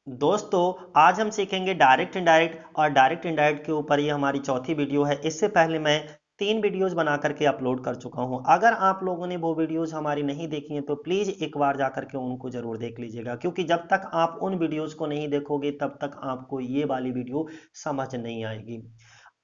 दोस्तों, आज हम सीखेंगे डायरेक्ट इनडायरेक्ट और डायरेक्ट इनडायरेक्ट के ऊपर। ये हमारी चौथी वीडियो है। इससे पहले मैं 3 वीडियोस बना करके अपलोड कर चुका हूं। अगर आप लोगों ने वो वीडियोस हमारी नहीं देखी हैं तो प्लीज़ एक बार जा करके उनको ज़रूर देख लीजिएगा, क्योंकि जब तक आप उन वीडियोस को नहीं देखोगे तब तक आपको ये वाली वीडियो समझ नहीं आएगी।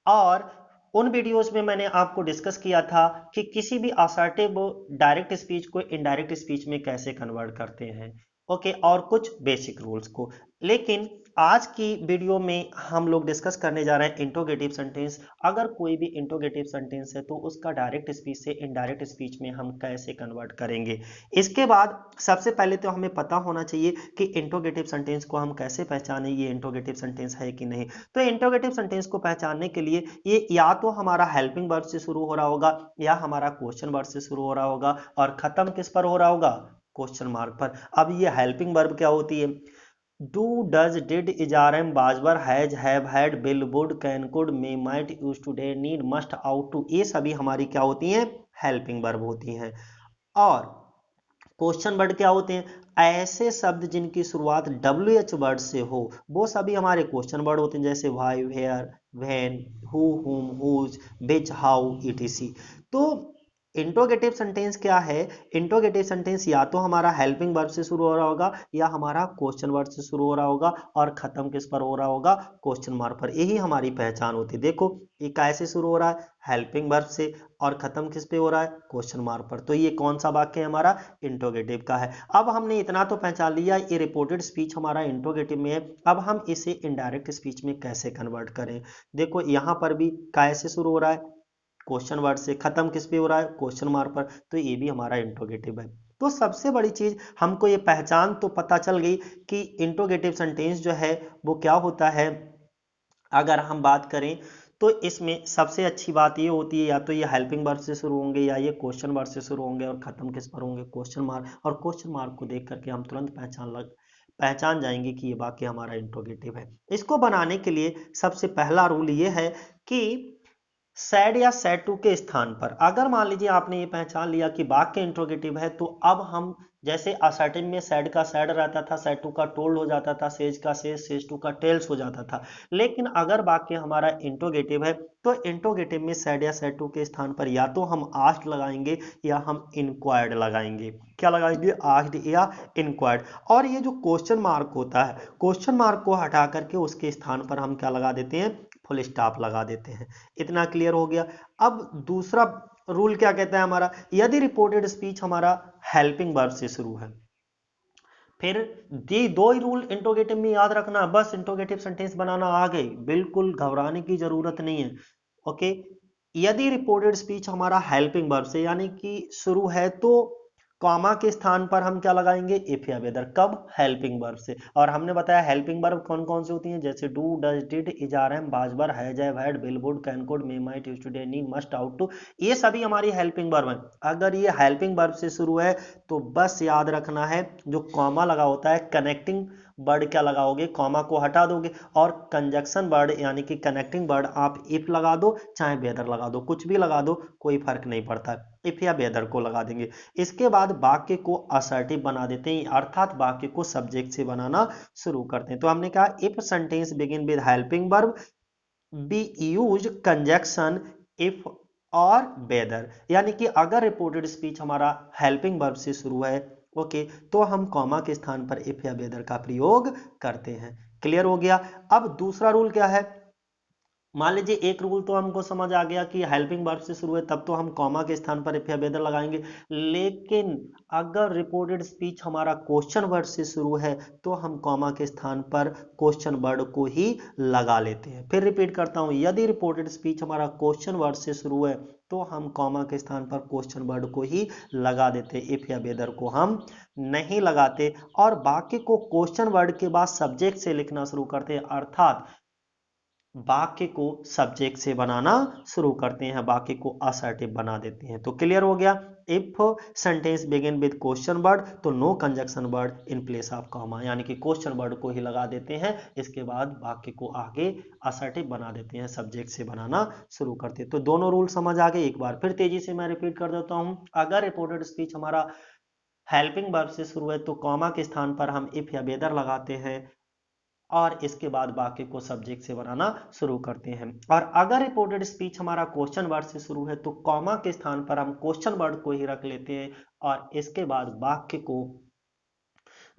और उन वीडियोस में मैंने आपको डिस्कस किया था कि किसी भी असर्टिव डायरेक्ट स्पीच को इनडायरेक्ट स्पीच में कैसे कन्वर्ट करते हैं। ओके, और कुछ बेसिक रूल्स को। लेकिन आज की वीडियो में हम लोग डिस्कस करने जा रहे हैं इंट्रोगेटिव सेंटेंस। अगर कोई भी इंट्रोगेटिव सेंटेंस है तो उसका डायरेक्ट स्पीच से इनडायरेक्ट स्पीच में हम कैसे कन्वर्ट करेंगे। इसके बाद सबसे पहले तो हमें पता होना चाहिए कि इंट्रोगेटिव सेंटेंस को हम कैसे पहचानें, ये इंट्रोगेटिव सेंटेंस है कि नहीं। तो इंट्रोगेटिव सेंटेंस को पहचानने के लिए ये या तो हमारा हेल्पिंग वर्ब से शुरू हो रहा होगा या हमारा क्वेश्चन वर्ब से शुरू हो रहा होगा, और खत्म किस पर हो रहा होगा? क्वेश्चन मार्क पर। अब ये हेल्पिंग वर्ब क्या होती है? Do, does, did, is, are, am, was were, has, have, had, will, would, can, could, may, might, use to, dare, need, must, ought to, ये सभी हमारी क्या होती हैं? हेल्पिंग वर्ब होती हैं। और क्वेश्चन वर्ड क्या होते हैं? ऐसे शब्द जिनकी शुरुआत WH वर्ड से हो वो सभी हमारे क्वेश्चन वर्ड होते हैं, जैसे व्हाई, वेयर, व्हेन, हु, हुम, हुज, विच, हाउ, etc। तो इंट्रोगेटिव सेंटेंस क्या है? इंट्रोगेटिव सेंटेंस या तो हमारा हेल्पिंग वर्ब से शुरू हो रहा होगा या हमारा क्वेश्चन वर्ड से शुरू हो रहा होगा, और खत्म किस पर हो रहा होगा? क्वेश्चन मार्क पर। यही हमारी पहचान होती है। देखो, ये कैसे शुरू हो रहा है? हेल्पिंग वर्ब से, और खत्म किस पे हो रहा है? क्वेश्चन मार्क पर। तो ये कौन सा वाक्य है हमारा? इंट्रोगेटिव का है। अब हमने इतना तो पहचान लिया, ये रिपोर्टेड स्पीच हमारा इंट्रोगेटिव में है। अब हम इसे इनडायरेक्ट स्पीच में कैसे कन्वर्ट करें? देखो, यहां पर भी कैसे शुरू हो रहा है? क्वेश्चन वर्ड से। खत्म किस पे हो रहा है? क्वेश्चन मार्क पर। तो ये भी हमारा इंट्रोगेटिव है। तो सबसे बड़ी चीज हमको ये पहचान तो पता चल गई कि इंट्रोगेटिव सेंटेंस जो है वो क्या होता है। अगर हम बात करें तो इसमें सबसे अच्छी बात ये होती है, या तो ये हेल्पिंग वर्ब से शुरू होंगे या ये क्वेश्चन वर्ब से शुरू होंगे, और खत्म किस पर होंगे? Question mark. और क्वेश्चन मार्क को देख करके हम तुरंत पहचान जाएंगे कि ये वाक्य हमारा इंट्रोगेटिव है। इसको बनाने के लिए सबसे पहला रूल ये है कि सैड या सैड टू के स्थान पर, अगर मान लीजिए आपने ये पहचान लिया कि वाक्य इंट्रोगेटिव है, तो अब हम जैसे असर्टिव में सैड का सैड रहता था, सैड टू का टोल्ड हो जाता था, सेज का सेज, सेज टू का टेल्स हो जाता था। लेकिन अगर वाक्य हमारा इंट्रोगेटिव है तो इंट्रोगेटिव में सैड या सैड टू के स्थान पर या तो हम आस्क्ड लगाएंगे या हम इंक्वायर्ड लगाएंगे। क्या लगाएंगे? आस्क्ड या इंक्वायर्ड। और ये जो क्वेश्चन मार्क होता है, क्वेश्चन मार्क को हटा करके उसके स्थान पर हम क्या लगा देते हैं? फुल स्टॉप लगा देते हैं। इतना क्लियर हो गया। अब दूसरा रूल क्या कहता है हमारा? यदि रिपोर्टेड स्पीच हमारा हेल्पिंग वर्ब से शुरू है, फिर दी दो ही रूल इंट्रोगेटिव में याद रखना, बस इंट्रोगेटिव सेंटेंस बनाना आ गई, बिल्कुल घबराने की जरूरत नहीं है। ओके, यदि रिपोर्टेड स्पीच हमारा हेल्पिंग वर्ब से यानी कि शुरू है तो कॉमा के स्थान पर हम क्या लगाएंगे? इफ या वेदर। कब? हेल्पिंग वर्ब से। और हमने बताया हेल्पिंग वर्ब कौन कौन सी होती हैं, जैसे do, does, did, is, are, am, was were, has, have, had, will, would, can, could, may, might, used to, dare, need, must, ought to, ये सभी हमारी हेल्पिंग वर्ब हैं। अगर ये हेल्पिंग वर्ब से शुरू है तो बस याद रखना है, जो कॉमा लगा होता है कनेक्टिंग वर्ड क्या लगाओगे? कॉमा को हटा दोगे, और कंजक्शन वर्ड यानी कि कनेक्टिंग वर्ड आप इफ लगा दो चाहे वेदर लगा दो, कुछ भी लगा दो, कोई फर्क नहीं पड़ता। इफ या वेदर को लगा देंगे। इसके बाद वाक्य को असर्टिव बना देते हैं, अर्थात वाक्य को सब्जेक्ट से बनाना शुरू करते हैं। तो हमने कहा if sentence begin with helping verb B use conjunction if और वेदर, यानी कि अगर रिपोर्टेड स्पीच हमारा हेल्पिंग वर्ब से शुरू है, ओके, तो हम कॉमा के स्थान पर इफ या वेदर का प्रयोग करते हैं। क्लियर हो गया। अब दूसरा रूल क्या है? मान लीजिए एक रूल तो हमको समझ आ गया कि हेल्पिंग वर्ब से शुरू है तब तो हम कॉमा के स्थान पर इफ या वेदर लगाएंगे। लेकिन अगर रिपोर्टेड स्पीच हमारा क्वेश्चन वर्ड से शुरू है तो हम कॉमा के स्थान पर क्वेश्चन वर्ड को ही लगा लेते हैं। फिर रिपीट करता हूं, यदि रिपोर्टेड स्पीच हमारा क्वेश्चन वर्ड से शुरू है तो हम कॉमा के स्थान पर क्वेश्चन वर्ड को ही लगा देते, इफ या वेदर को हम नहीं लगाते। और वाक्य को क्वेश्चन वर्ड के बाद सब्जेक्ट से लिखना शुरू करते हैं, अर्थात वाक्य को सब्जेक्ट से बनाना शुरू करते हैं, वाक्य को असर्टिव बना देते हैं। तो क्लियर हो गया। If sentence begin with question word तो no conjunction word in place of comma, यानी कि क्वेश्चन वर्ड को ही लगा देते हैं, इसके बाद वाक्य को आगे असर्टिव बना देते हैं, सब्जेक्ट से बनाना शुरू करते हैं। तो दोनों रूल समझ आ गए। एक बार फिर तेजी से मैं रिपीट कर देता हूं। अगर रिपोर्टेड स्पीच हमारा हेल्पिंग वर्ब से शुरू है तो कॉमा के स्थान पर हम इफ या वेदर लगाते हैं, और इसके बाद वाक्य को सब्जेक्ट से बनाना शुरू करते हैं। और अगर रिपोर्टेड स्पीच हमारा क्वेश्चन वर्ड से शुरू है तो कॉमा के स्थान पर हम क्वेश्चन वर्ड को ही रख लेते हैं और इसके बाद वाक्य को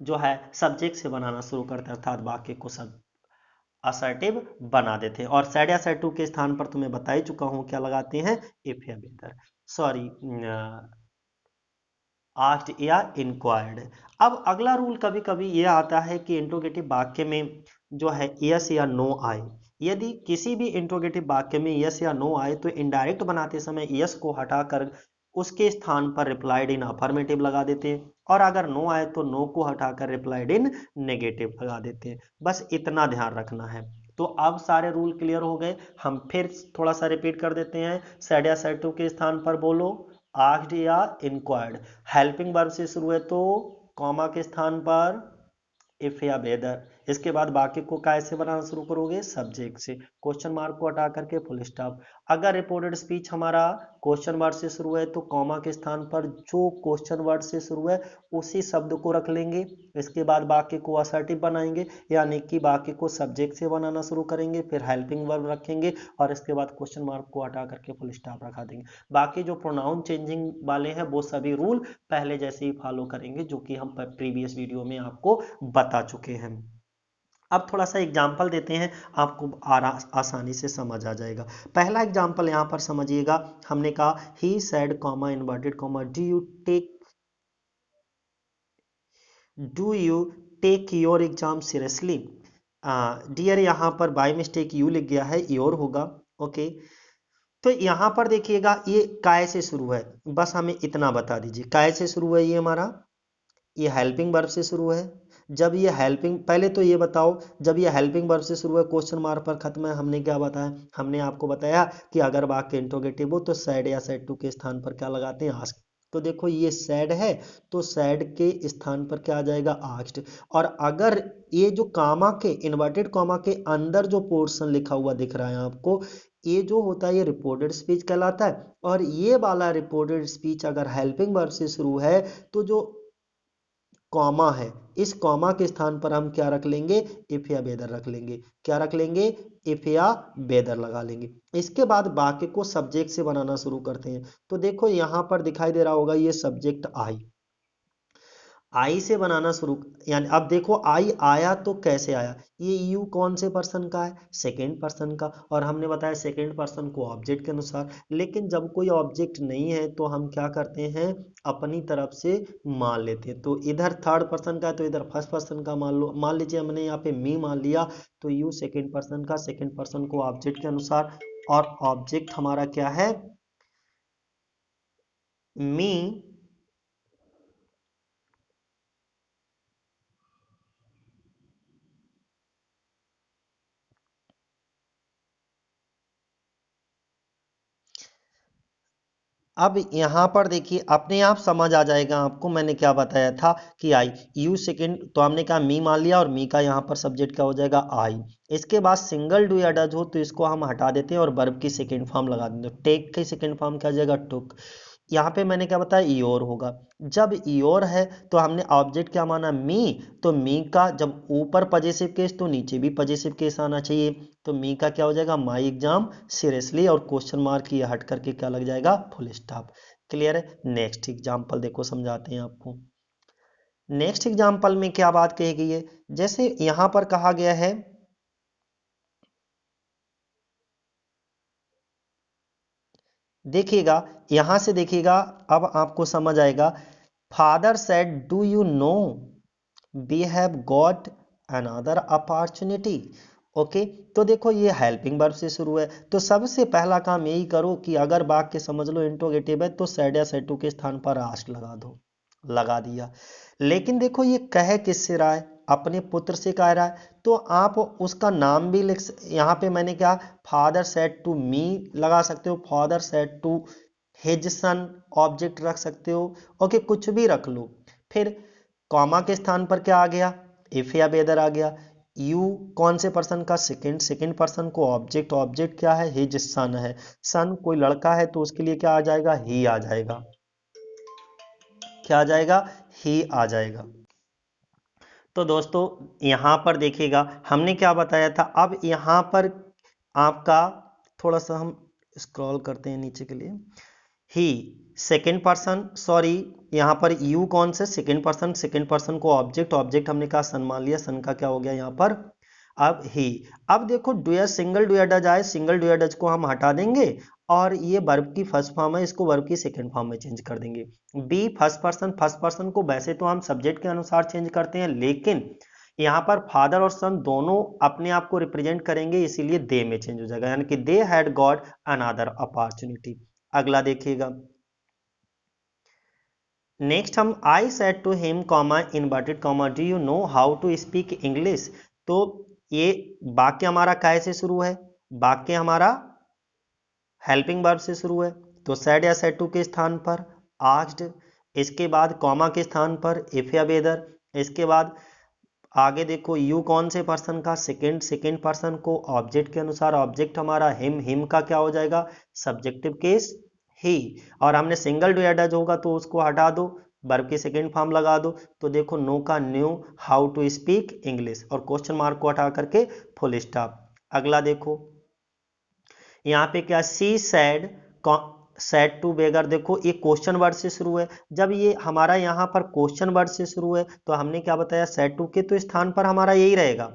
जो है सब्जेक्ट से बनाना शुरू करते हैं, अर्थात वाक्य को सब असर्टिव बना देते हैं। और सैड या सैड टू के स्थान पर तुम्हें बता ही चुका हूं क्या लगाते हैं, इफ या बेहतर, सॉरी आस्क्ड या इंक्वायर्ड। अब अगला रूल कभी कभी ये आता है कि इंट्रोगेटिव वाक्य में जो है यस या नो आए। यदि किसी भी इंट्रोगेटिव वाक्य में यस या नो आए तो इनडायरेक्ट बनाते समय यस को हटाकर उसके स्थान पर रिप्लाइड इन अफर्मेटिव लगा देते हैं, और अगर नो आए तो नो को हटाकर रिप्लाइड इन नेगेटिव लगा देते हैं। बस इतना ध्यान रखना है। तो अब सारे रूल क्लियर हो गए। हम फिर थोड़ा सा रिपीट कर देते हैं। सैड या सैड टू के स्थान पर बोलो आस्क्ड या इंक्वायर्ड। हेल्पिंग वर्ब से शुरू है तो कॉमा के स्थान पर इफ या वेदर। इसके बाद वाक्य को कैसे बनाना शुरू करोगे, सब्जेक्ट से। क्वेश्चन मार्क को हटा करके फुल स्टॉप। अगर रिपोर्टेड स्पीच हमारा क्वेश्चन वर्ड से शुरू है तो कॉमा के स्थान पर जो क्वेश्चन वर्ड से शुरू है उसी शब्द को रख लेंगे। इसके बाद वाक्य को असर्टिव बनाएंगे, यानी कि वाक्य को सब्जेक्ट से बनाना शुरू करेंगे, फिर हेल्पिंग वर्ब रखेंगे और इसके बाद क्वेश्चन मार्क को हटा करके फुल स्टॉप रखा देंगे। बाकी जो प्रोनाउन चेंजिंग वाले हैं वो सभी रूल पहले जैसे ही फॉलो करेंगे जो कि हम प्रीवियस वीडियो में आपको बता चुके हैं। अब थोड़ा सा एग्जाम्पल देते हैं, आपको आसानी से समझ आ जाएगा। पहला एग्जाम्पल यहां पर समझिएगा। हमने कहा he said comma inverted comma do you take your exam seriously. Dear यहां पर बाय मिस्टेक यू लिख गया है, योर होगा। ओके, तो यहां पर देखिएगा ये काय से शुरू है, बस हमें इतना बता दीजिए काय से शुरू है। ये हमारा ये हेल्पिंग वर्ब से शुरू है। जब ये हेल्पिंग, पहले तो ये बताओ, जब ये हेल्पिंग वर्ब से शुरू है क्वेश्चन मार्क पर खत्म है, हमने क्या बताया, हमने आपको बताया कि अगर वाक्य इंट्रोगेटिव हो तो सैड या सैड टू के स्थान पर क्या लगाते हैं, आस्क्ड। तो देखो ये सैड है तो सैड के स्थान पर क्या आ जाएगा, आस्क्ड। और अगर ये जो कामा के इन्वर्टेड कॉमा के अंदर जो पोर्शन लिखा हुआ दिख रहा है आपको, ये जो होता है ये रिपोर्टेड स्पीच कहलाता है। और ये वाला रिपोर्टेड स्पीच अगर हेल्पिंग वर्ब से शुरू है तो जो कॉमा है इस कॉमा के स्थान पर हम क्या रख लेंगे, इफ या बेदर रख लेंगे। क्या रख लेंगे, इफ या बेदर लगा लेंगे। इसके बाद वाक्य को सब्जेक्ट से बनाना शुरू करते हैं। तो देखो यहां पर दिखाई दे रहा होगा ये सब्जेक्ट आई, आई से बनाना शुरू, यानी अब देखो आई आया तो कैसे आया, ये यू कौन से पर्सन का है, सेकेंड पर्सन का, और हमने बताया सेकेंड पर्सन को ऑब्जेक्ट के अनुसार। लेकिन जब कोई ऑब्जेक्ट नहीं है तो हम क्या करते हैं, अपनी तरफ से मान लेते हैं। तो इधर थर्ड पर्सन का है तो इधर फर्स्ट पर्सन का मान लो। मान लीजिए हमने यहाँ पे मी मान लिया, तो यू सेकेंड पर्सन का, सेकेंड पर्सन को ऑब्जेक्ट के अनुसार, और ऑब्जेक्ट हमारा क्या है, मी। अब यहां पर देखिए अपने आप समझ आ जाएगा आपको मैंने क्या बताया था कि आई, यू सेकेंड, तो हमने कहा मी मान लिया और मी का यहां पर सब्जेक्ट क्या हो जाएगा, आई। इसके बाद सिंगल डू या डज हो तो इसको हम हटा देते हैं और वर्ब की सेकेंड फॉर्म लगा देते हैं। टेक की सेकेंड फॉर्म क्या हो जाएगा, टुक। यहाँ पे मैंने क्या बताया, ईयोर होगा। जब ईयोर है तो हमने ऑब्जेक्ट क्या माना, मी। तो मी का जब ऊपर पजेसिव केस तो नीचे भी पजेसिव केस आना चाहिए। तो मी का क्या हो जाएगा, माई एग्जाम सीरियसली, और क्वेश्चन मार्क ये हट करके क्या लग जाएगा, फुल स्टॉप। क्लियर है। नेक्स्ट एग्जाम्पल देखो समझाते हैं आपको। नेक्स्ट एग्जाम्पल में क्या बात कही गई है, जैसे यहां पर कहा गया है, देखिएगा यहां से देखिएगा, अब आपको समझ आएगा। Father said do you know we have got another opportunity. Okay, तो देखो ये हेल्पिंग वर्ब से शुरू है तो सबसे पहला काम यही करो कि अगर वाक्य समझ लो इंट्रोगेटिव है तो सेड या सेड टू के स्थान पर आस्क्ड लगा दो, लगा दिया। लेकिन देखो ये कह किससे रहा है, अपने पुत्र से कह रहा है, तो आप उसका नाम भी लिख, यहाँ पे मैंने क्या, फादर सेड टू मी लगा सकते हो, father said to his son object रख सकते हो। ओके, कुछ भी रख लो। फिर कॉमा के स्थान पर क्या आ गया, इफ या बेदर आ गया। यू कौन से पर्सन का, सेकंड, सेकंड पर्सन को ऑब्जेक्ट, ऑब्जेक्ट क्या है, हिज सन है। सन कोई लड़का है तो उसके लिए क्या आ जाएगा, ही आ जाएगा। क्या आ जाएगा, ही आ जाएगा। तो दोस्तों यहाँ पर देखिएगा हमने क्या बताया था। अब यहाँ पर आपका थोड़ा सा हम स्क्रॉल करते हैं नीचे के लिए। ही सेकेंड पर्सन, सॉरी यहाँ पर यू कौन से सेकेंड पर्सन, सेकेंड पर्सन को ऑब्जेक्ट, ऑब्जेक्ट हमने कहा सन मान लिया, सन का क्या हो गया यहाँ पर अब ही। अब देखो डुअर सिंगल डुअर डज आए, सिंगल डुअर डज को हम हटा देंगे और ये वर्ब की फर्स्ट फॉर्म है, इसको वर्ब की सेकंड फॉर्म में चेंज कर देंगे। Be first person, first person को वैसे तो हम सब्जेक्ट के अनुसार चेंज करते हैं, लेकिन यहाँ पर फादर और सन दोनों अपने आप को रिप्रेजेंट करेंगे, इसीलिए दे में चेंज हो जाएगा, यानी कि they had got another opportunity. अगला देखिएगा नेक्स्ट हम I said to him comma inverted comma do you know how to speak English. तो ये वाक्य हमारा कैसे शुरू है, वाक्य हमारा हेल्पिंग वर्ब से शुरू है, तो सेड या सेड टू के स्थान पर आस्क्ड, इसके बाद कॉमा के स्थान पर इफ या वेदर, इसके बाद आगे देखो यू कौन से पर्सन का, सेकंड, सेकंड पर्सन को ऑब्जेक्ट के अनुसार, ऑब्जेक्ट हमारा हिम का क्या हो जाएगा सब्जेक्टिव केस ही, और हमने सिंगल डू या डज होगा तो उसको हटा दो, वर्ब की सेकंड फॉर्म लगा दो, तो देखो नो का knew, how to speak English, और क्वेश्चन मार्क को हटा करके फुल स्टॉप। अगला देखो यहाँ पे क्या सी सैड, सैड टू बेगर, देखो ये क्वेश्चन वर्ड से शुरू है, जब ये हमारा यहाँ पर क्वेश्चन वर्ड से शुरू है तो हमने क्या बताया सैड टू के तो स्थान पर हमारा यही रहेगा,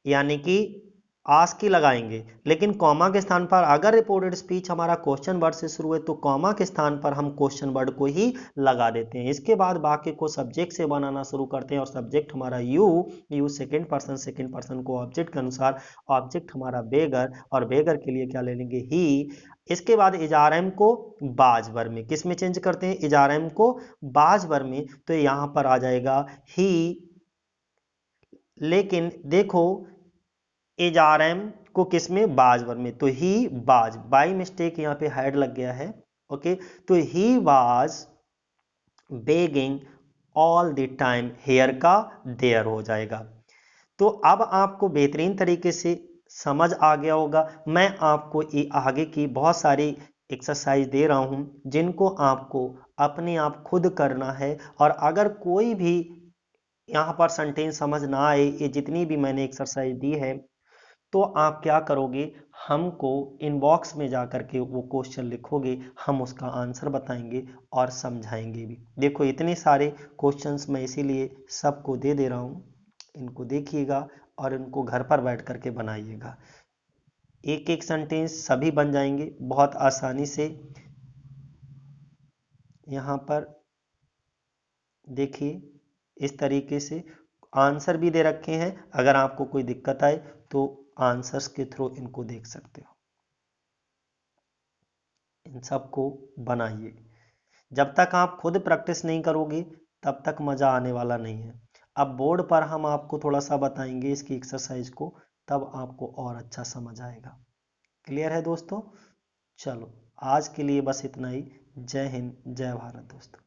यानी कि आस्क की लगाएंगे, लेकिन कॉमा के स्थान पर अगर रिपोर्टेड स्पीच हमारा क्वेश्चन वर्ड से शुरू है तो कॉमा के स्थान पर हम क्वेश्चन वर्ड को ही लगा देते हैं। इसके बाद वाक्य को सब्जेक्ट से बनाना शुरू करते हैं, और सब्जेक्ट हमारा you second person, second person को ऑब्जेक्ट के अनुसार, ऑब्जेक्ट हमारा बेगर, और बेगर के लिए क्या ले लेंगे ही। इसके बाद इजारम को बाज वर्ब में, किस में चेंज करते हैं, इजारम को बाज वर्ब में, तो यहाँ पर आ जाएगा ही, लेकिन देखो एजारम को किस में बाज वर्ब में, तो ही बाज, बाई मिस्टेक यहाँ पे हैड लग गया है, ओके, तो he was begging all the time, here का देयर हो जाएगा। तो अब आपको बेहतरीन तरीके से समझ आ गया होगा। मैं आपको ये आगे की बहुत सारी एक्सरसाइज दे रहा हूं जिनको आपको अपने आप खुद करना है, और अगर कोई भी यहाँ पर सेंटेंस समझ ना आए, ये जितनी भी मैंने एक्सरसाइज दी है, तो आप क्या करोगे, हमको इनबॉक्स में जा करके वो क्वेश्चन लिखोगे, हम उसका आंसर बताएंगे और समझाएंगे भी। देखो इतने सारे क्वेश्चंस मैं इसीलिए सबको दे रहा हूँ, इनको देखिएगा और इनको घर पर बैठ करके बनाइएगा, एक एक सेंटेंस सभी बन जाएंगे बहुत आसानी से। यहाँ पर देखिए इस तरीके से आंसर भी दे रखे हैं, अगर आपको कोई दिक्कत आए तो आंसर्स के थ्रू इनको देख सकते हो। इन सबको बनाइए, जब तक आप खुद प्रैक्टिस नहीं करोगे तब तक मज़ा आने वाला नहीं है। अब बोर्ड पर हम आपको थोड़ा सा बताएंगे इसकी एक्सरसाइज को, तब आपको और अच्छा समझ आएगा। क्लियर है दोस्तों? चलो आज के लिए बस इतना ही। जय हिंद, जय भारत दोस्तों।